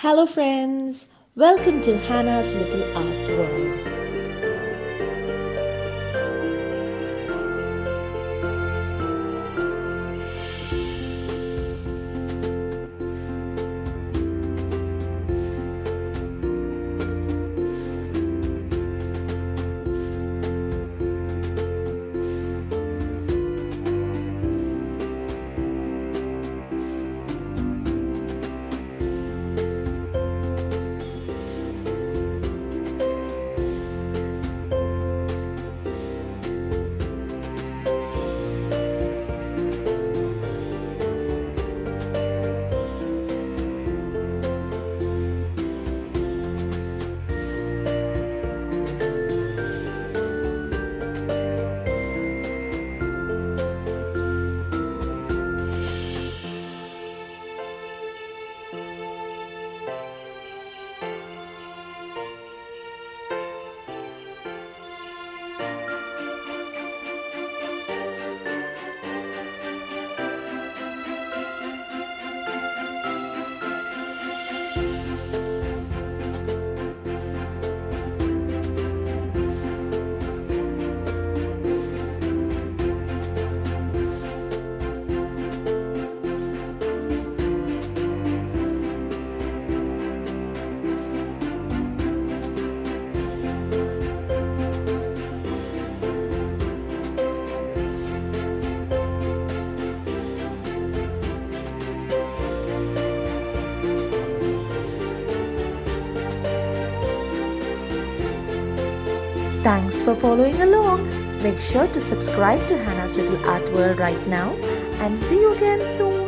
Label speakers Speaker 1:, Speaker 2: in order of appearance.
Speaker 1: Hello, friends. Welcome to Hannah's Little Art World. Thanks for following along. Make sure to subscribe to Hannah's Little Art World right now and see you again soon.